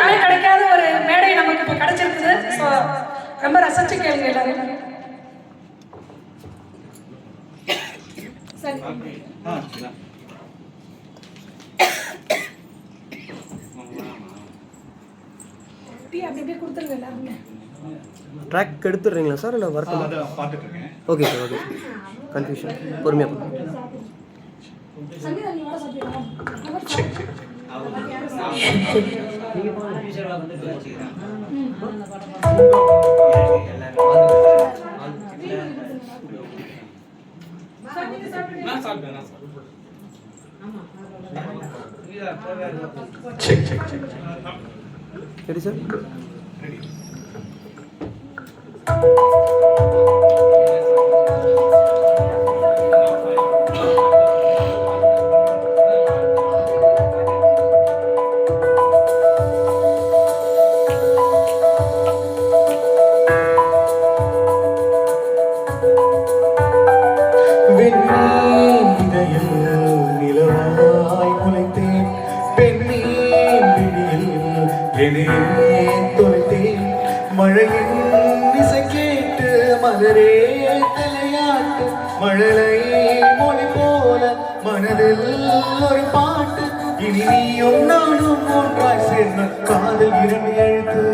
நாளே கிடைக்காத ஒரு மேடை நமக்கு இப்போ கிடைச்சிருக்குது. ஸோ ரொம்ப ரசிச்சு கேளுங்க எல்லாரும். சரி அப்படியே கொடுத்துருங்க எல்லாருமே. ட்ராக் எடுத்துடுறீங்களா சார் இல்லை வரட்டும்? Okay sir, okay sir. Confusion பொறுமையாக ரெடி சார்? மழையின் இசை கேட்டு மலரே தலையாட்டு மழலை மொழி போல மனதில் ஒரு பாட்டு இனி நீயும் நானும் ஒன்றாய் சேர்ந்த காதல் இரண்டு எழுத்து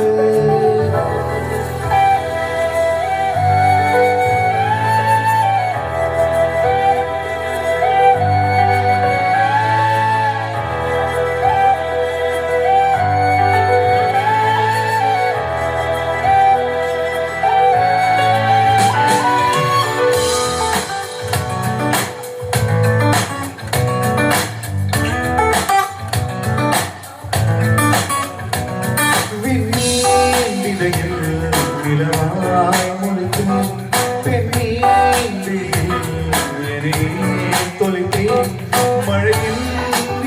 மழையின்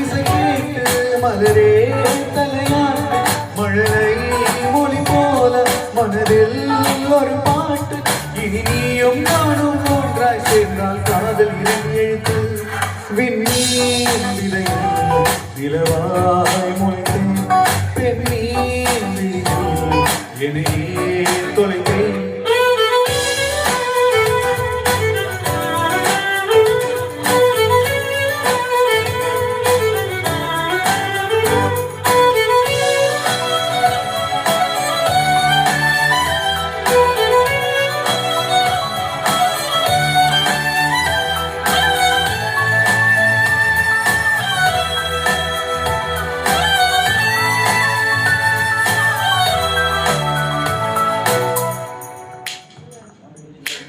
இசை கேட்டு மலரே தலையாட்டு மழலை மொழி போல மனதில் ஒரு பாட்டு இனி நீயும் நானும் ஒன்றாய் சேர்ந்தால் காதல் இரண்டு எழுத்து விண்மீன் விதையில் நிலவாய் முளைத்தேன் பெண்ணீன் விழியில் என்னையே தொலைத்தேன்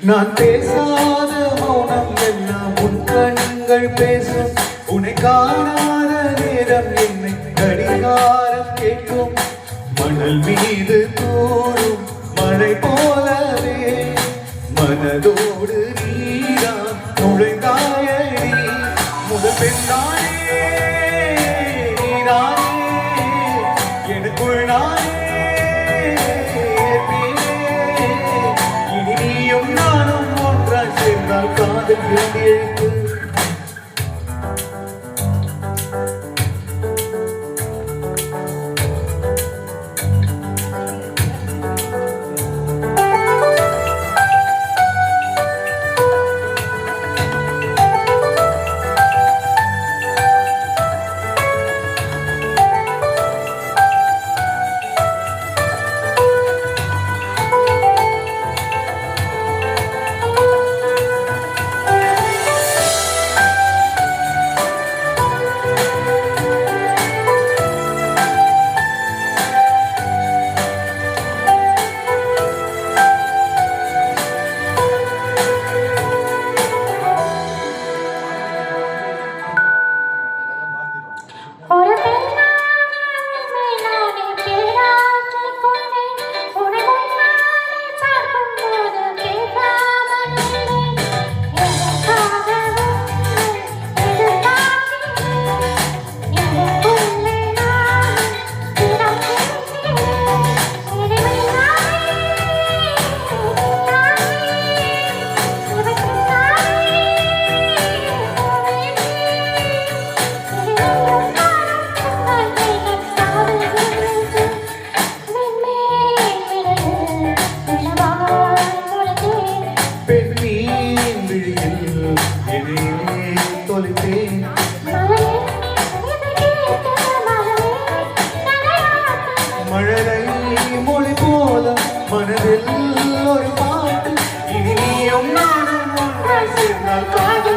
நான் பேசாத மௌனம் எல்லாம் உன் கண்கள் பேசும் உன்னை காணாத நேரம் என்னை கடிகாரம் கேட்கும் மணல் மீது தூரும் மழை போலவே மனதோடு நீதான் நுழைந்தாயடி முதல் பெண்ணானே நீதானே எனக்குள் நானே நானும் ஒன்றாய் சேர்ந்தால் காதல் இரண்டு எழுத்து தொலைத்தேன் மழலை மொழி போல மனதில் ஒரு பாட்டு இனி நீயும் நானும் ஒன்றாய் சேர்ந்தால் காதல்